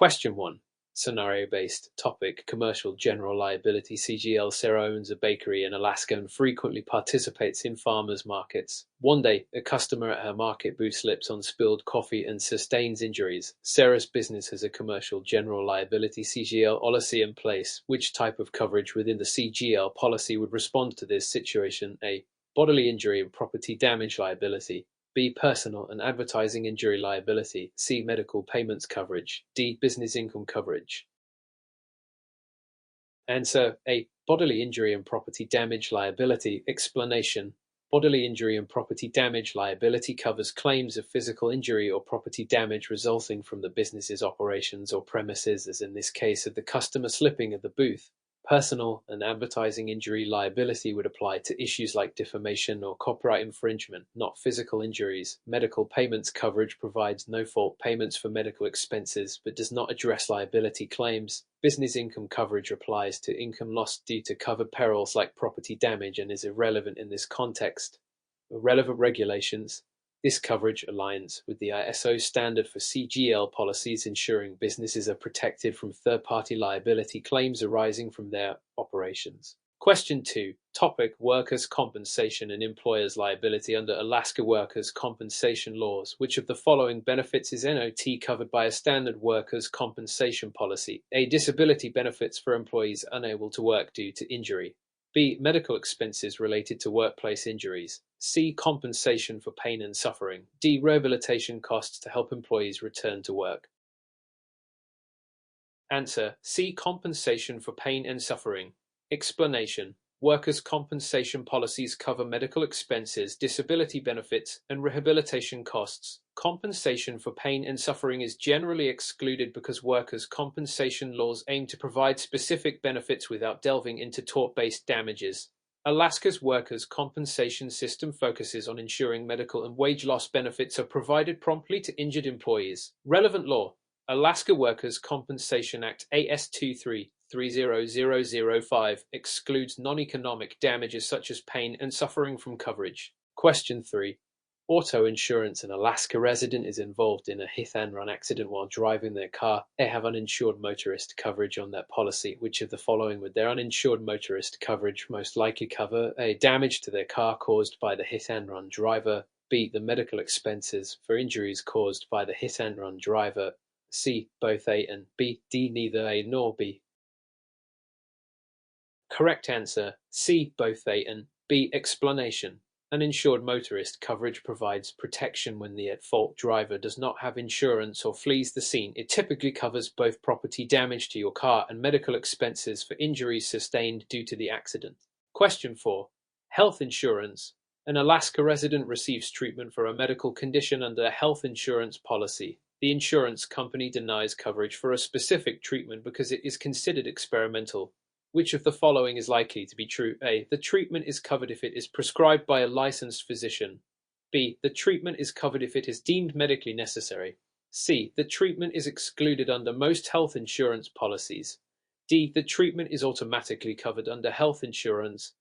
Question 1. Scenario-based topic: Commercial General Liability. CGL. Sarah owns a bakery in Alaska and frequently participates in farmers markets. One day, a customer at her market booth slips on spilled coffee and sustains injuries. Sarah's business has a Commercial General Liability (CGL) policy in place. Which type of coverage within the CGL policy would respond to this situation? A. Bodily injury and property damage liability. B. Personal and advertising injury liability. C. Medical payments coverage. D. Business income coverage. Answer A. Bodily injury and property damage liability. Explanation: Bodily injury and property damage liability covers claims of physical injury or property damage resulting from the business's operations or premises, as in this case of the customer slipping at the booth. Personal and advertising injury liability would apply to issues like defamation or copyright infringement, not physical injuries. Medical payments coverage provides no-fault payments for medical expenses but does not address liability claims. Business income coverage applies to income lost due to covered perils like property damage and is irrelevant in this context. Relevant regulations: This coverage aligns with the ISO standard for CGL policies, ensuring businesses are protected from third-party liability claims arising from their operations. Question 2. Topic: Workers' compensation and employers' liability. Under Alaska workers' compensation laws, which of the following benefits is NOT covered by a standard workers' compensation policy? A. Disability benefits for employees unable to work due to injury. B. Medical expenses related to workplace injuries. C. Compensation for pain and suffering. D. Rehabilitation costs to help employees return to work. Answer: C. Compensation for pain and suffering. Explanation: Workers' compensation policies cover medical expenses, disability benefits, and rehabilitation costs. Compensation for pain and suffering is generally excluded because workers' compensation laws aim to provide specific benefits without delving into tort-based damages. Alaska's workers' compensation system focuses on ensuring medical and wage loss benefits are provided promptly to injured employees. Relevant law: Alaska Workers' Compensation Act AS 23-30005 excludes non-economic damages such as pain and suffering from coverage. Question 3. Auto insurance. An Alaska resident is involved in a hit-and-run accident while driving their car. They have uninsured motorist coverage on their policy. Which of the following would their uninsured motorist coverage most likely cover? A. Damage to their car caused by the hit-and-run driver. B. The medical expenses for injuries caused by the hit-and-run driver. C. Both A and B. D. Neither A nor B. Correct answer: C. Both A and B. Explanation: Uninsured motorist coverage provides protection when the at-fault driver does not have insurance or flees the scene. It typically covers both property damage to your car and medical expenses for injuries sustained due to the accident. Question 4. Health insurance. An Alaska resident receives treatment for a medical condition under a health insurance policy. The insurance company denies coverage for a specific treatment because it is considered experimental. Which of the following is likely to be true? A. The treatment is covered if it is prescribed by a licensed physician. B. The treatment is covered if it is deemed medically necessary. C. The treatment is excluded under most health insurance policies. D. The treatment is automatically covered under health insurance.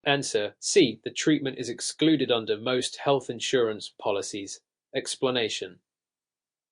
Answer: C. The treatment is excluded under most health insurance policies. Explanation: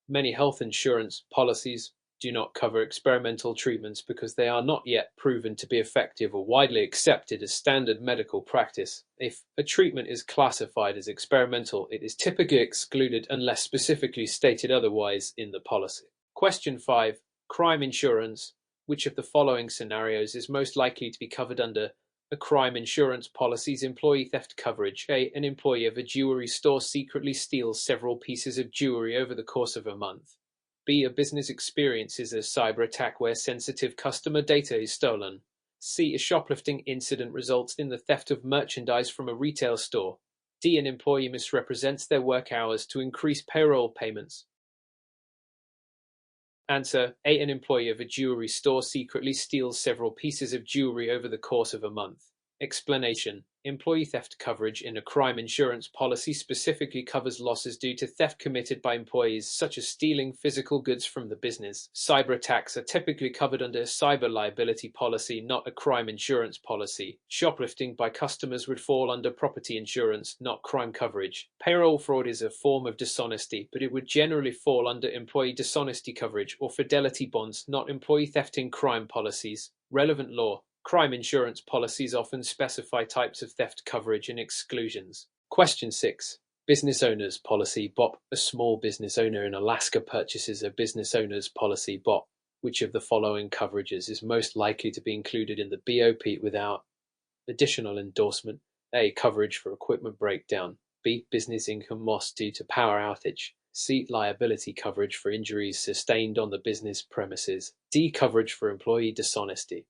Many health insurance policies do not cover experimental treatments because they are not yet proven to be effective or widely accepted as standard medical practice. If a treatment is classified as experimental, it is typically excluded unless specifically stated otherwise in the policy. Question 5. Crime insurance. Which of the following scenarios is most likely to be covered under a crime insurance policy's employee theft coverage? A. An employee of a jewelry store secretly steals several pieces of jewelry over the course of a month. B. A business experiences a cyber attack where sensitive customer data is stolen. C. A shoplifting incident results in the theft of merchandise from a retail store. D. An employee misrepresents their work hours to increase payroll payments. Answer: A. An employee of a jewelry store secretly steals several pieces of jewelry over the course of a month. Explanation: Employee theft coverage in a crime insurance policy specifically covers losses due to theft committed by employees, such as stealing physical goods from the business. Cyber attacks are typically covered under a cyber liability policy, not a crime insurance policy. Shoplifting by customers would fall under property insurance, not crime coverage. Payroll fraud is a form of dishonesty, but it would generally fall under employee dishonesty coverage or fidelity bonds, not employee theft in crime policies. Relevant law. Crime insurance policies often specify types of theft coverage and exclusions. Question 6. Business Owners Policy BOP. A small business owner in Alaska purchases a business owner's policy BOP. Which of the following coverages is most likely to be included in the BOP without additional endorsement? A. Coverage for equipment breakdown. B. Business income loss due to power outage. C. Liability coverage for injuries sustained on the business premises. D. Coverage for employee dishonesty.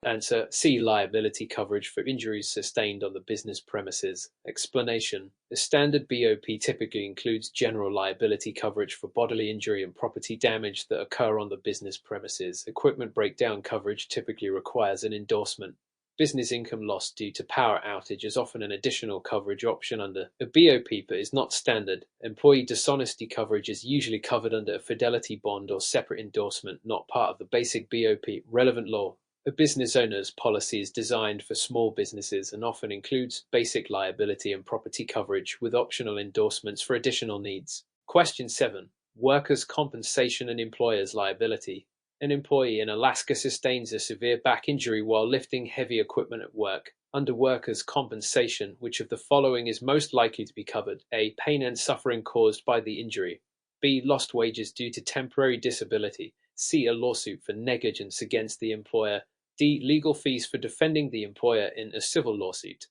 Answer: C. Liability coverage for injuries sustained on the business premises. Explanation: the standard BOP typically includes general liability coverage for bodily injury and property damage that occur on the business premises. Equipment breakdown coverage typically requires an endorsement. Business income loss due to power outage is often an additional coverage option under a BOP but is not standard. Employee dishonesty coverage is usually covered under a fidelity bond or separate endorsement, not part of the basic BOP. Relevant law. A business owner's policy is designed for small businesses and often includes basic liability and property coverage with optional endorsements for additional needs. Question 7. Workers' compensation and employers' liability. An employee in Alaska sustains a severe back injury while lifting heavy equipment at work. Under workers' compensation, which of the following is most likely to be covered? A. Pain and suffering caused by the injury. B. Lost wages due to temporary disability. C. A lawsuit for negligence against the employer. D. Legal fees for defending the employer in a civil lawsuit.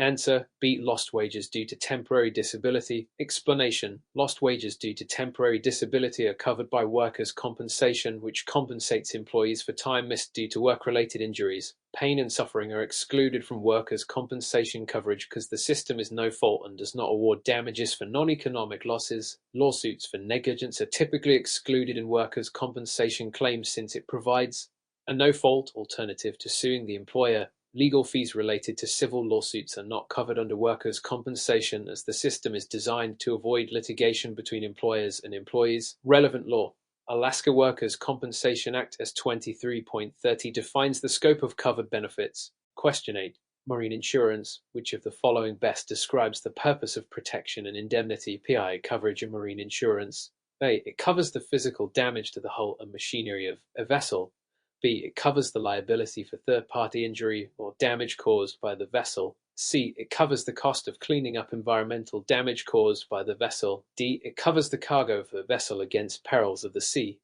Answer: B. Lost wages due to temporary disability. Explanation: lost wages due to temporary disability are covered by workers' compensation, which compensates employees for time missed due to work-related injuries. Pain and suffering are excluded from workers' compensation coverage because the system is no fault and does not award damages for non-economic losses. Lawsuits for negligence are typically excluded in workers' compensation claims since it provides a no-fault alternative to suing the employer. Legal fees related to civil lawsuits are not covered under workers' compensation as the system is designed to avoid litigation between employers and employees. Relevant law. Alaska Workers' Compensation Act S23.30 defines the scope of covered benefits. Question 8. Marine insurance. Which of the following best describes the purpose of protection and indemnity (PI) coverage in marine insurance? A. It covers the physical damage to the hull and machinery of a vessel. B. It covers the liability for third-party injury or damage caused by the vessel. C. It covers the cost of cleaning up environmental damage caused by the vessel. D. It covers the cargo of the vessel against perils of the sea.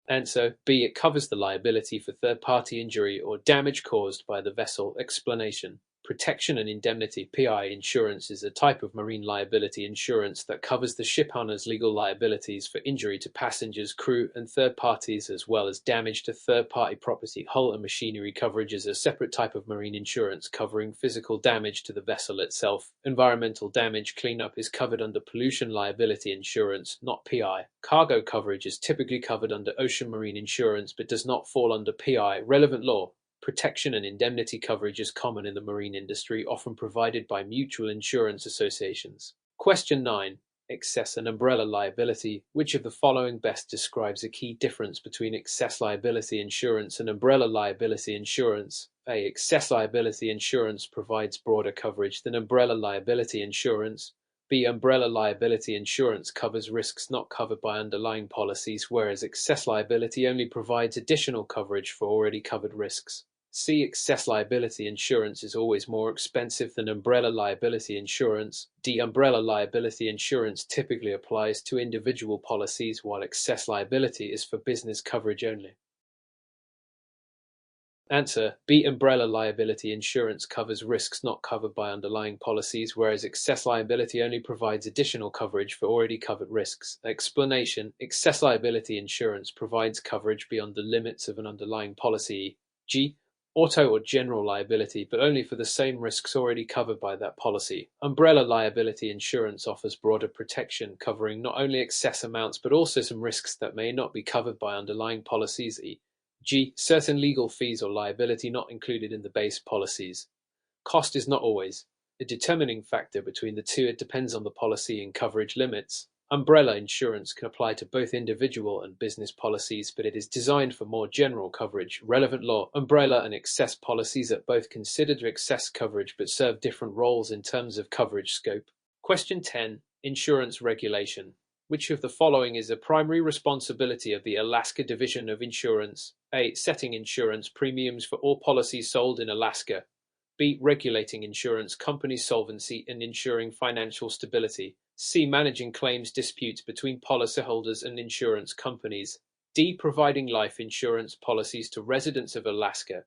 Answer: B. It covers the liability for third-party injury or damage caused by the vessel. Explanation: protection and indemnity (PI) insurance is a type of marine liability insurance that covers the shipowner's legal liabilities for injury to passengers, crew, and third parties, as well as damage to third-party property. Hull and machinery coverage is a separate type of marine insurance covering physical damage to the vessel itself. Environmental damage cleanup is covered under pollution liability insurance, not PI. Cargo coverage is typically covered under ocean marine insurance but does not fall under PI. Relevant law. Protection and indemnity coverage is common in the marine industry, often provided by mutual insurance associations. Question 9. Excess and umbrella liability. Which of the following best describes a key difference between excess liability insurance and umbrella liability insurance? A. Excess liability insurance provides broader coverage than umbrella liability insurance. B. Umbrella liability insurance covers risks not covered by underlying policies, whereas excess liability only provides additional coverage for already covered risks. C. Excess liability insurance is always more expensive than umbrella liability insurance. D. Umbrella liability insurance typically applies to individual policies, while excess liability is for business coverage only. Answer: B. Umbrella liability insurance covers risks not covered by underlying policies, whereas excess liability only provides additional coverage for already covered risks. Explanation: excess liability insurance provides coverage beyond the limits of an underlying policy, e.g., auto or general liability, but only for the same risks already covered by that policy. Umbrella liability insurance offers broader protection, covering not only excess amounts but also some risks that may not be covered by underlying policies, G. Certain legal fees or liability not included in the base policies. Cost is not always a determining factor between the two. It depends on the policy and coverage limits. Umbrella insurance can apply to both individual and business policies, but it is designed for more general coverage. Relevant law, umbrella and excess policies are both considered excess coverage but serve different roles in terms of coverage scope. Question 10. Insurance regulation. Which of the following is a primary responsibility of the Alaska Division of Insurance? A. Setting insurance premiums for all policies sold in Alaska. B. Regulating insurance companies' solvency and ensuring financial stability. C. Managing claims disputes between policyholders and insurance companies. D. Providing life insurance policies to residents of Alaska.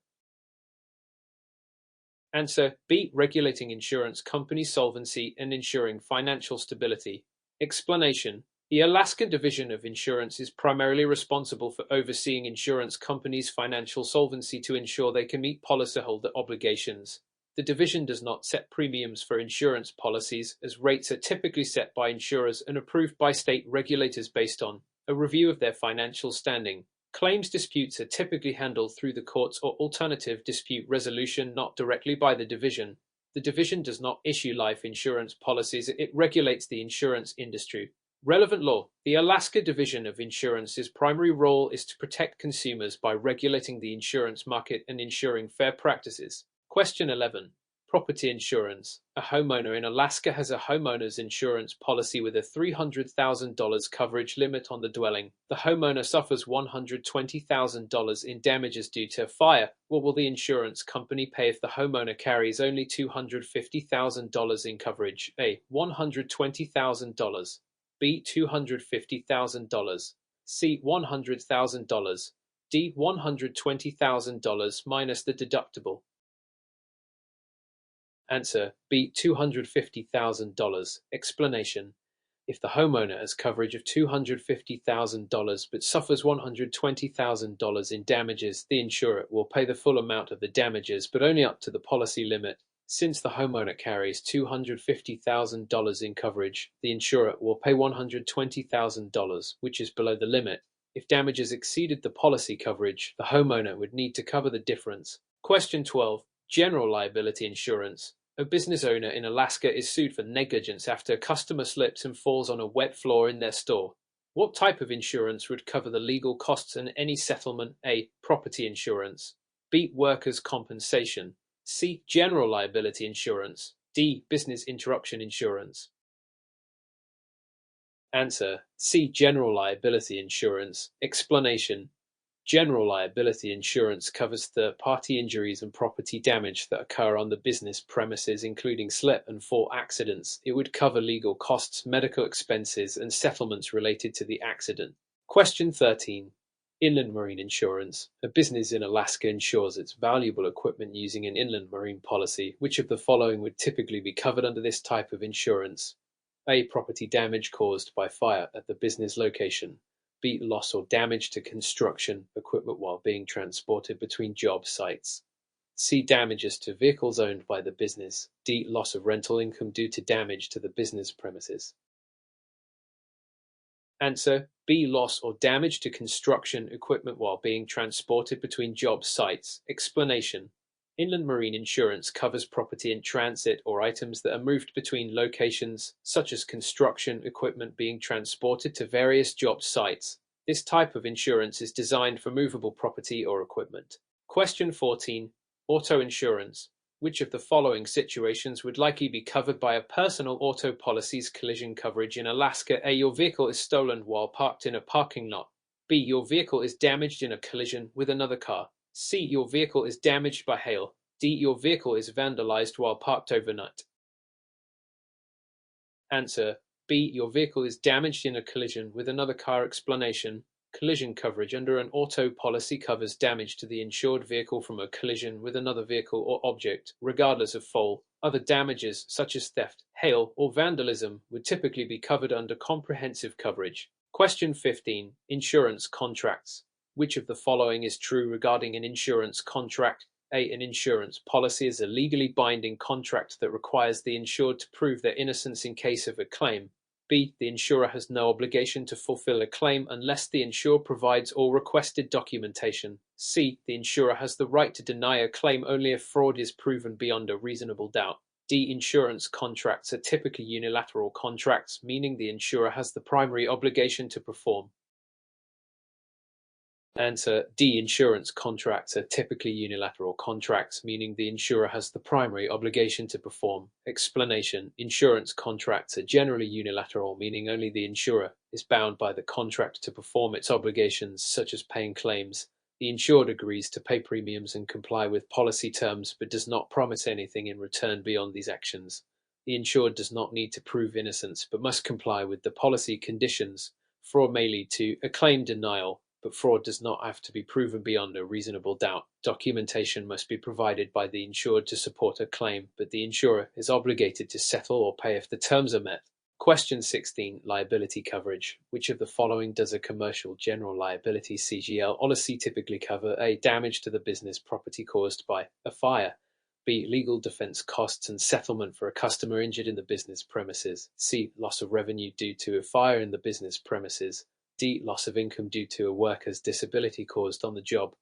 Answer B. Regulating insurance companies' solvency and ensuring financial stability. Explanation. The Alaska Division of Insurance is primarily responsible for overseeing insurance companies' financial solvency to ensure they can meet policyholder obligations. The division does not set premiums for insurance policies, as rates are typically set by insurers and approved by state regulators based on a review of their financial standing. Claims disputes are typically handled through the courts or alternative dispute resolution, not directly by the division. The division does not issue life insurance policies, it regulates the insurance industry. Relevant law. The Alaska Division of Insurance's primary role is to protect consumers by regulating the insurance market and ensuring fair practices. Question 11. Property insurance. A homeowner in Alaska has a homeowner's insurance policy with a $300,000 coverage limit on the dwelling. The homeowner suffers $120,000 in damages due to a fire. What will the insurance company pay if the homeowner carries only $250,000 in coverage? A. $120,000. B. $250,000. C. $100,000. D. $120,000 minus the deductible. Answer B. $250,000. Explanation. If the homeowner has coverage of $250,000 but suffers $120,000 in damages, the insurer will pay the full amount of the damages, but only up to the policy limit. Since the homeowner carries $250,000 in coverage, the insurer will pay $120,000, which is below the limit. If damages exceeded the policy coverage, the homeowner would need to cover the difference. Question 12. General liability insurance. A business owner in Alaska is sued for negligence after a customer slips and falls on a wet floor in their store. What type of insurance would cover the legal costs and any settlement? A. Property insurance. B. Workers' compensation. C. General liability insurance. D. Business interruption insurance. Answer C. General liability insurance. Explanation. General liability insurance covers third-party injuries and property damage that occur on the business premises, including slip and fall accidents. It would cover legal costs, medical expenses, and settlements related to the accident. Question 13. Inland marine insurance. A business in Alaska insures its valuable equipment using an inland marine policy. Which of the following would typically be covered under this type of insurance? A. Property damage caused by fire at the business location. B. Loss or damage to construction equipment while being transported between job sites. C. Damages to vehicles owned by the business. D. Loss of rental income due to damage to the business premises. Answer B. Loss or damage to construction equipment while being transported between job sites. Explanation. Inland marine insurance covers property in transit or items that are moved between locations, such as construction equipment being transported to various job sites. This type of insurance is designed for movable property or equipment. Question 14. Auto insurance. Which of the following situations would likely be covered by a personal auto policy's collision coverage in Alaska? A. Your vehicle is stolen while parked in a parking lot. B. Your vehicle is damaged in a collision with another car. C. Your vehicle is damaged by hail. D. Your vehicle is vandalized while parked overnight. Answer B. Your vehicle is damaged in a collision with another car. Explanation. Collision coverage under an auto policy covers damage to the insured vehicle from a collision with another vehicle or object, regardless of fault. Other damages, such as theft, hail, or vandalism, would typically be covered under comprehensive coverage. Question 15. Insurance contracts. Which of the following is true regarding an insurance contract? A. An insurance policy is a legally binding contract that requires the insured to prove their innocence in case of a claim. B. The insurer has no obligation to fulfill a claim unless the insured provides all requested documentation. C. The insurer has the right to deny a claim only if fraud is proven beyond a reasonable doubt. D. Insurance contracts are typically unilateral contracts, meaning the insurer has the primary obligation to perform. Answer D. Insurance contracts are typically unilateral contracts, meaning the insurer has the primary obligation to perform. Explanation: insurance contracts are generally unilateral, meaning only the insurer is bound by the contract to perform its obligations, such as paying claims. The insured agrees to pay premiums and comply with policy terms, but does not promise anything in return beyond these actions. The insured does not need to prove innocence, but must comply with the policy conditions. Fraud may lead to a claim denial, but fraud does not have to be proven beyond a reasonable doubt. Documentation must be provided by the insured to support a claim, but the insurer is obligated to settle or pay if the terms are met. Question 16. Liability coverage. Which of the following does a commercial general liability (CGL) policy typically cover? A. Damage to the business property caused by a fire. B. Legal defense costs and settlement for a customer injured in the business premises. C. Loss of revenue due to a fire in the business premises. D. Loss of income due to a worker's disability caused on the job.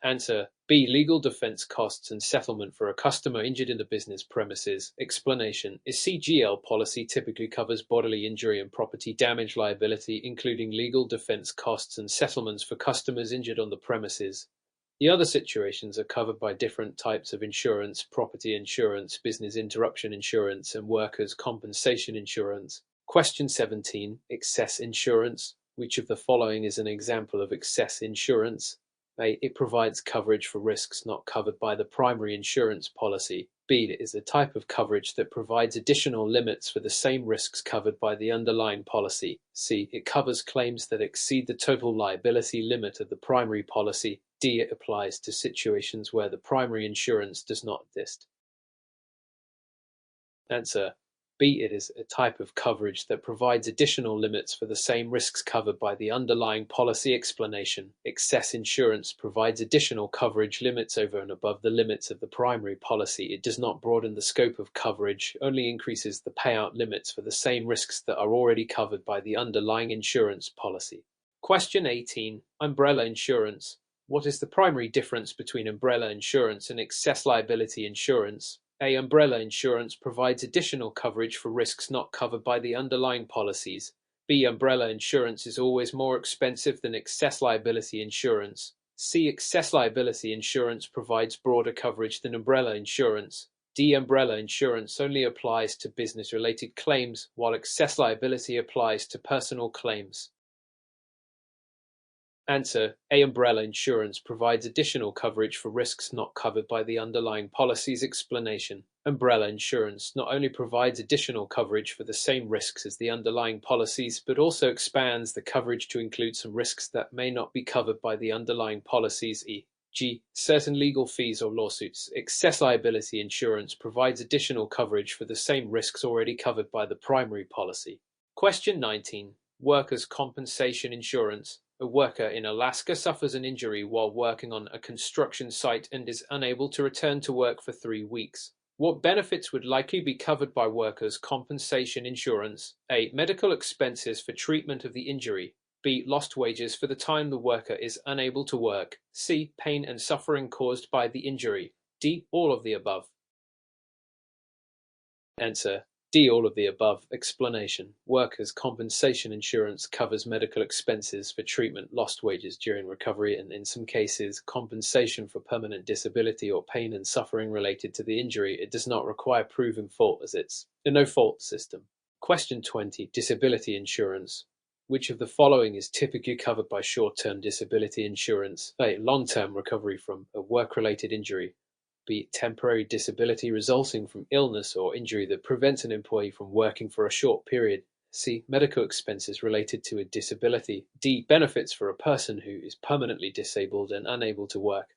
Answer B. Legal defense costs and settlement for a customer injured in the business premises. Explanation: a CGL policy typically covers bodily injury and property damage liability, including legal defense costs and settlements for customers injured on the premises. The other situations are covered by different types of insurance: property insurance, business interruption insurance, and workers' compensation insurance. Question 17. Excess insurance. Which of the following is an example of excess insurance? A. It provides coverage for risks not covered by the primary insurance policy. B. It is a type of coverage that provides additional limits for the same risks covered by the underlying policy. C. It covers claims that exceed the total liability limit of the primary policy. D. It applies to situations where the primary insurance does not exist. Answer B. It is a type of coverage that provides additional limits for the same risks covered by the underlying policy. Explanation: excess insurance provides additional coverage limits over and above the limits of the primary policy. It does not broaden the scope of coverage, only increases the payout limits for the same risks that are already covered by the underlying insurance policy. Question 18. Umbrella insurance. What is the primary difference between umbrella insurance and excess liability insurance? A. Umbrella insurance provides additional coverage for risks not covered by the underlying policies. B. Umbrella insurance is always more expensive than excess liability insurance. C. Excess liability insurance provides broader coverage than umbrella insurance. D. Umbrella insurance only applies to business-related claims, while excess liability applies to personal claims. Answer A. Umbrella insurance provides additional coverage for risks not covered by the underlying policies. Explanation: umbrella insurance not only provides additional coverage for the same risks as the underlying policies, but also expands the coverage to include some risks that may not be covered by the underlying policies, e.g., certain legal fees or lawsuits. Excess liability insurance provides additional coverage for the same risks already covered by the primary policy. Question 19. Workers' compensation insurance. A worker in Alaska suffers an injury while working on a construction site and is unable to return to work for 3 weeks. What benefits would likely be covered by workers' compensation insurance? A. Medical expenses for treatment of the injury. B. Lost wages for the time the worker is unable to work. C. Pain and suffering caused by the injury. D. All of the above. Answer D. All of the above. Explanation: workers' compensation insurance covers medical expenses for treatment, lost wages during recovery, and in some cases, compensation for permanent disability or pain and suffering related to the injury. It does not require proving fault as it's a no-fault system. Question 20. Disability insurance. Which of the following is typically covered by short-term disability insurance? A. Long-term recovery from a work-related injury. B. Temporary disability resulting from illness or injury that prevents an employee from working for a short period. C. Medical expenses related to a disability. D. Benefits for a person who is permanently disabled and unable to work.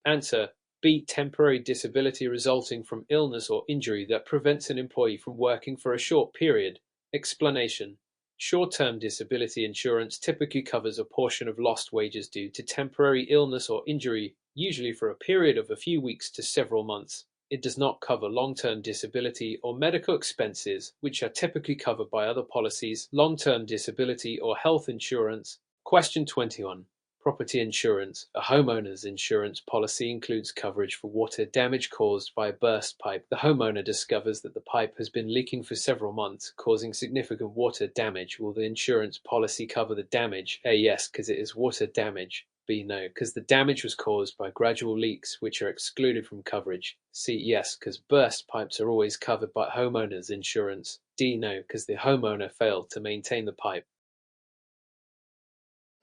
Answer B. Temporary disability resulting from illness or injury that prevents an employee from working for a short period. Explanation: short-term disability insurance typically covers a portion of lost wages due to temporary illness or injury, usually for a period of a few weeks to several months. It does not cover long-term disability or medical expenses, which are typically covered by other policies, long-term disability or health insurance. Question 21. Property insurance. A homeowner's insurance policy includes coverage for water damage caused by a burst pipe. The homeowner discovers that the pipe has been leaking for several months, causing significant water damage. Will the insurance policy cover the damage? A. Yes, because it is water damage. B. No, because the damage was caused by gradual leaks, which are excluded from coverage. C. Yes, because burst pipes are always covered by homeowners insurance. D. No, because the homeowner failed to maintain the pipe.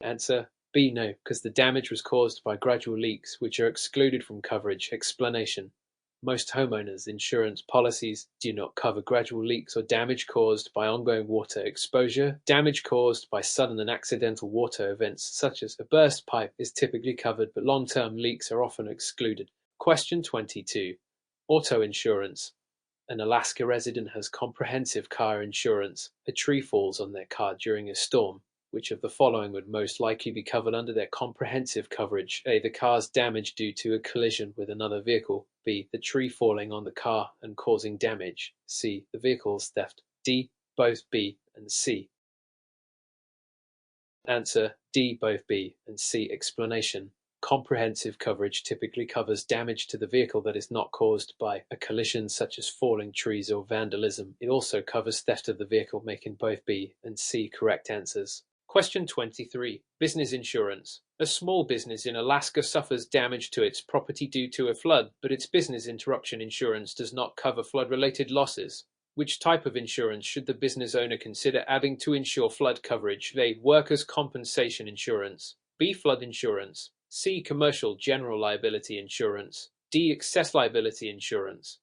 Answer: B. No, because the damage was caused by gradual leaks, which are excluded from coverage. Explanation: most homeowners insurance policies do not cover gradual leaks or damage caused by ongoing water exposure. Damage caused by sudden and accidental water events, such as a burst pipe, is typically covered, but long-term leaks are often excluded. Question 22. Auto insurance. An Alaska resident has comprehensive car insurance. A tree falls on their car during a storm. Which of the following would most likely be covered under their comprehensive coverage? A. The car's damage due to a collision with another vehicle. B. The tree falling on the car and causing damage. C. The vehicle's theft. D. Both B and C. Answer: D. Both B and C. Explanation: comprehensive coverage typically covers damage to the vehicle that is not caused by a collision such as falling trees or vandalism. It also covers theft of the vehicle, making both B and C correct answers. Question 23. Business insurance. A small business in Alaska suffers damage to its property due to a flood, but its business interruption insurance does not cover flood-related losses. Which type of insurance should the business owner consider adding to ensure flood coverage? A. Workers' compensation insurance. B. Flood insurance. C. Commercial general liability insurance. D. Excess liability insurance.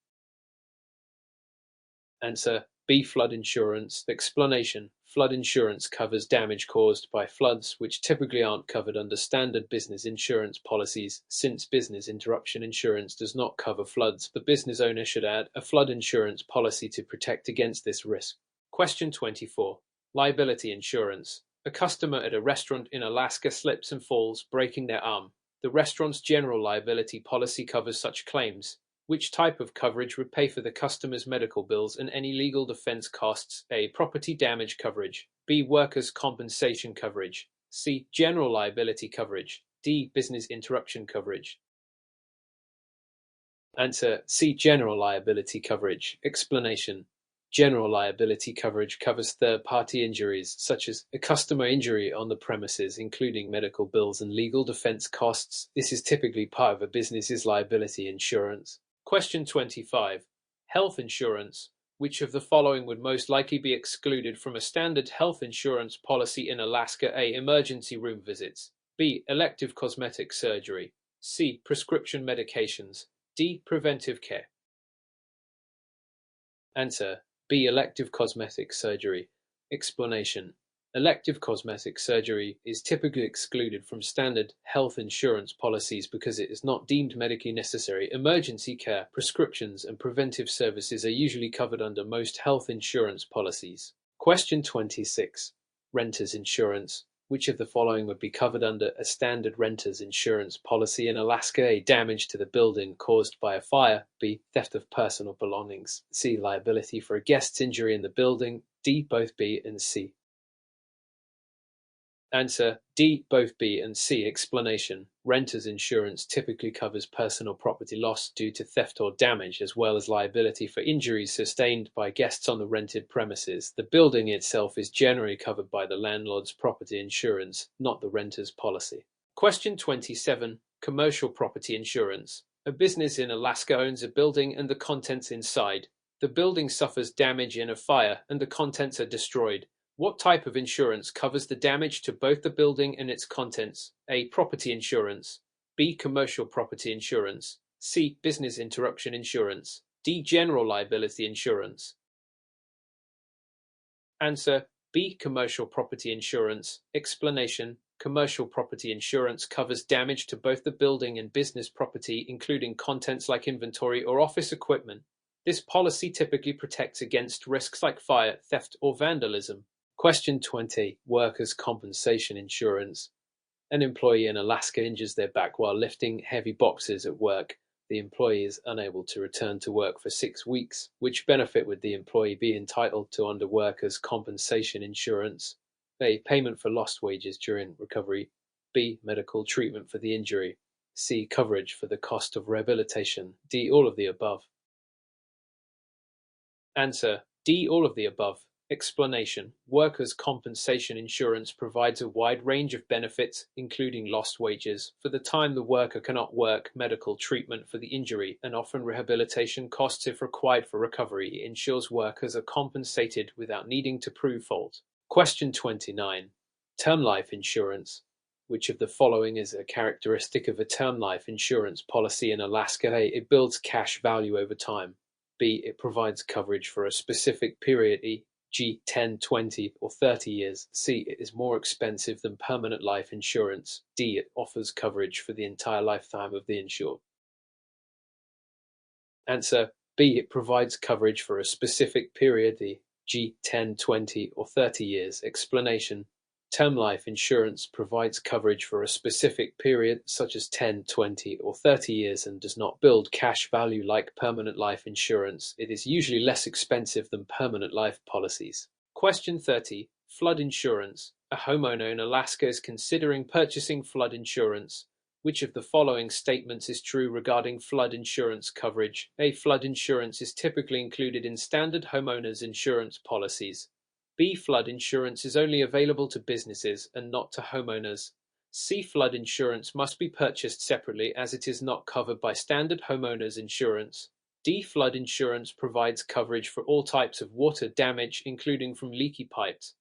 Answer: B. Flood insurance. Explanation: flood insurance covers damage caused by floods, which typically aren't covered under standard business insurance policies. Since business interruption insurance does not cover floods, the business owner should add a flood insurance policy to protect against this risk. Question 24. Liability insurance. A customer at a restaurant in Alaska slips and falls, breaking their arm. The restaurant's general liability policy covers such claims. Which type of coverage would pay for the customer's medical bills and any legal defense costs? A. Property damage coverage. B. Workers' compensation coverage. C. General liability coverage. D. Business interruption coverage. Answer: C. General liability coverage. Explanation: general liability coverage covers third-party injuries, such as a customer injury on the premises, including medical bills and legal defense costs. This is typically part of a business's liability insurance. Question 25. Health insurance. Which of the following would most likely be excluded from a standard health insurance policy in Alaska? A. Emergency room visits. B. Elective cosmetic surgery. C. Prescription medications. D. Preventive care. Answer: B. Elective cosmetic surgery. Explanation: elective cosmetic surgery is typically excluded from standard health insurance policies because it is not deemed medically necessary. Emergency care, prescriptions, and preventive services are usually covered under most health insurance policies. Question 26. Renters insurance. Which of the following would be covered under a standard renters insurance policy in Alaska? A. Damage to the building caused by a fire. B. Theft of personal belongings. C. Liability for a guest's injury in the building. D. Both B and C. Answer: D. Both B and C. Explanation: renters insurance typically covers personal property loss due to theft or damage, as well as liability for injuries sustained by guests on the rented premises. The building itself is generally covered by the landlord's property insurance, not the renter's policy. Question 27. Commercial property insurance. A business in Alaska owns a building and the contents inside. The building suffers damage in a fire and the contents are destroyed. What type of insurance covers the damage to both the building and its contents? A. Property insurance. B. Commercial property insurance. C. Business interruption insurance. D. General liability insurance. Answer: B. Commercial property insurance. Explanation: commercial property insurance covers damage to both the building and business property, including contents like inventory or office equipment. This policy typically protects against risks like fire, theft, or vandalism. Question 20. Workers' compensation insurance. An employee in Alaska injures their back while lifting heavy boxes at work. The employee is unable to return to work for 6 weeks. Which benefit would the employee be entitled to under workers' compensation insurance? A. Payment for lost wages during recovery. B. Medical treatment for the injury. C. Coverage for the cost of rehabilitation. D. All of the above. Answer: D. All of the above. Explanation: workers' compensation insurance provides a wide range of benefits, including lost wages, for the time the worker cannot work, medical treatment for the injury, and often rehabilitation costs if required for recovery. It ensures workers are compensated without needing to prove fault. Question 29. Term life insurance. Which of the following is a characteristic of a term life insurance policy in Alaska? A. It builds cash value over time. B. It provides coverage for a specific period, e.g. 10, 20, or 30 years. C. It is more expensive than permanent life insurance. D. It offers coverage for the entire lifetime of the insured. Answer: B. It provides coverage for a specific period, e.g. 10, 20, or 30 years. Explanation: term life insurance provides coverage for a specific period, such as 10, 20, or 30 years, and does not build cash value like permanent life insurance. It is usually less expensive than permanent life policies. Question 30. Flood insurance. A homeowner in Alaska is considering purchasing flood insurance. Which of the following statements is true regarding flood insurance coverage? A. Flood insurance is typically included in standard homeowners insurance policies. B. Flood insurance is only available to businesses and not to homeowners. C. Flood insurance must be purchased separately as it is not covered by standard homeowners insurance. D. Flood insurance provides coverage for all types of water damage, including from leaky pipes.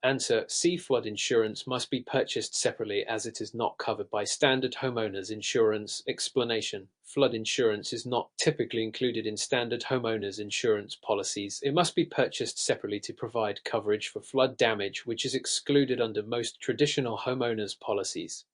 Answer: C. Flood insurance must be purchased separately as it is not covered by standard homeowners insurance. Explanation: flood insurance is not typically included in standard homeowners insurance policies. It must be purchased separately to provide coverage for flood damage, which is excluded under most traditional homeowners policies.